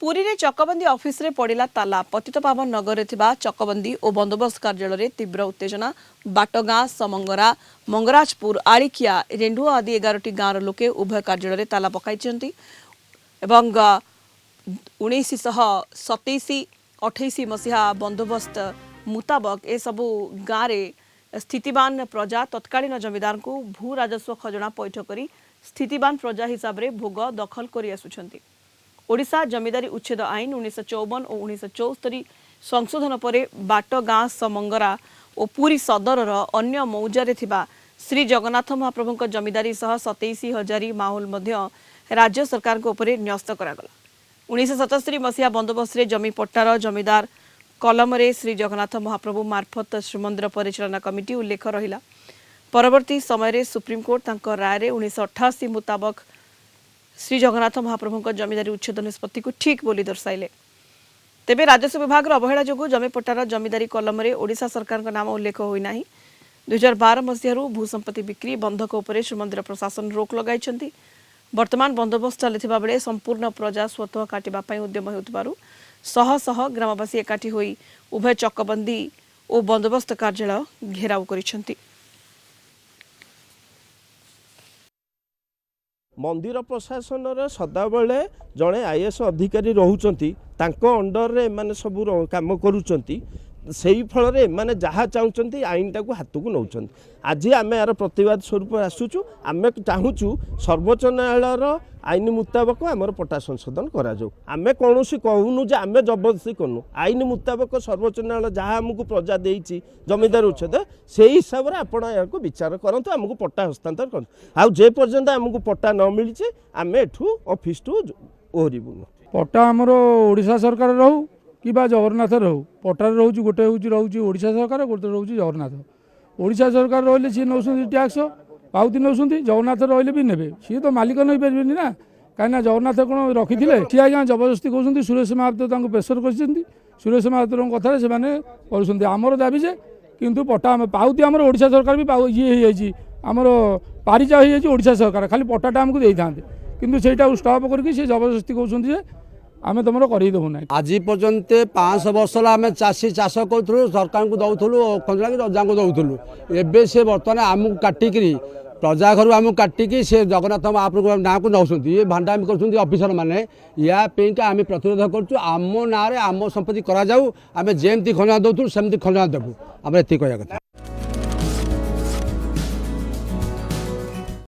पुरी रे चकबंदी ऑफिस रे पड़िला ताला पतितपावन नगर रे थिबा चकबंदी और बंदोबस्त कार्यालय रे तीव्र उत्तेजना बाटगां समंगरा मंगराजपुर आलिकिया रेंडुआ आदि 11टी गाँव लोके उभय कार्यालय रे ताला पकाइछंती एवं 1927-28 मसीहा बंदोबस्त मुताबक ए सबु गाँव रे स्थितिवान प्रजा तत्कालीन जमीदार को भू राजस्व खजना पैठ करी स्थितिवान प्रजा हिसाब रे भोग दखल करि आसुछंती। ओडिशा जमीदारी उच्छेद आईन 1954 और 1974 संशोधन पर बाटगां समंगरा और पुरी सदर अन्य मौजारे थिबा श्री जगन्नाथ महाप्रभु जमीदारी सह 27,000 माहौल मध्य राज्य सरकार को उपरे न्यस्त करागला। 1977 मसीहा बंदोबस्त रे जमी पट्टार जमीदार कलम रे श्री जगन्नाथ महाप्रभु मार्फत श्रीमंदिर परिचालना कमिटी उल्लेख रहिला। परवर्ती समय रे सुप्रीम कोर्ट तांकर राय रे 1988 मुताबक श्री जगन्नाथ महाप्रभु जमीदारी उच्छेद निष्पत्ति को ठीक बोली दर्शाइले। तेबे राजस्व विभाग अवहेला जोगु जमीपट्टार जमीदारी कलम रे ओडिशा सरकार नाम उल्लेख होई नाही। 2012 मसीह भूसंपत्ति बिक्री बंधक उपरे श्रीमंदिर प्रशासन रोक लगाइछंती। वर्तमान बंदोबस्त चलिथिबा बेले संपूर्ण प्रजा स्वतः काटिबा पई उद्यम हेउतबारु शह शह ग्रामवासी एकाठी होई उभय चकबंदी और बंदोबस्त कार्यालय घेराव करिछंती। मंदिर प्रशासन सदाबले जड़े आईएएस अधिकारी रोचंती अंडर रे माने सब काम करूचंती से फल माने जहाँ चाहूँगी आईन टाक हाथ को नौ। आज आम यार प्रतिवाद स्वरूप आसुचु आम चाहूँ सर्वोच्च न्यायालय आईन मुताबक आमर पट्टा संशोधन कराऊ। आम कौन कहूनु जे आम जबरदस्ती करूँ आईन मुताबक सर्वोच्च न्यायालय जहाँ आमको प्रजा देती जमीदार उच्छेद से हिसाब से आपण या विचार करतु आमको पट्टा हस्तांतर कर जे पर्यंत आमको पट्टा न मिली आम एठू ऑफिस टू ओहरबुन। पट्टा आमर ओडिशा सरकार रहू कि जगन्नाथ रहू पट्टार रोचे गोटे रोचे ओडिशा सरकार गोटे रोचे जगन्नाथ। ओडिशा सरकार रही सी नौ टैक्स पाउती नौ जगन्नाथ रही भी ने सी तो मालिक नहीं पारे ना कहीं जगन्नाथ कौन रखी थे सी आज जबरदस्ती कहते सुरेश महापात्र प्रेसर कर सुरेश महापात्र कथा से आमर दाबी जे किंतु पट्टा पाउती आमर ओडिशा सरकार भी ये आमर पारिजा हो ओडिशा सरकार खाली पट्टाटा आमको दे था किंतु सेटा स्टॉप करके जबरदस्ती कहते आम तुम करदेना। आज पर्यंत 500 वर्ष आम चाषी चाष करूँ सरकार को दौलू खंजला रजा को दौलू एवं से बर्तमान आमको काटिक प्रजा घर आमको काटिकी से जगन्नाथ महाप्रभु ना को नौ ये भांडामी कर अफिसर मैंने या आम प्रतिरोध करूँ आम ना आम संपत्ति कराऊ आम जमती खंजना दौलू सेमती खंजना देवु आम ये कह कथा।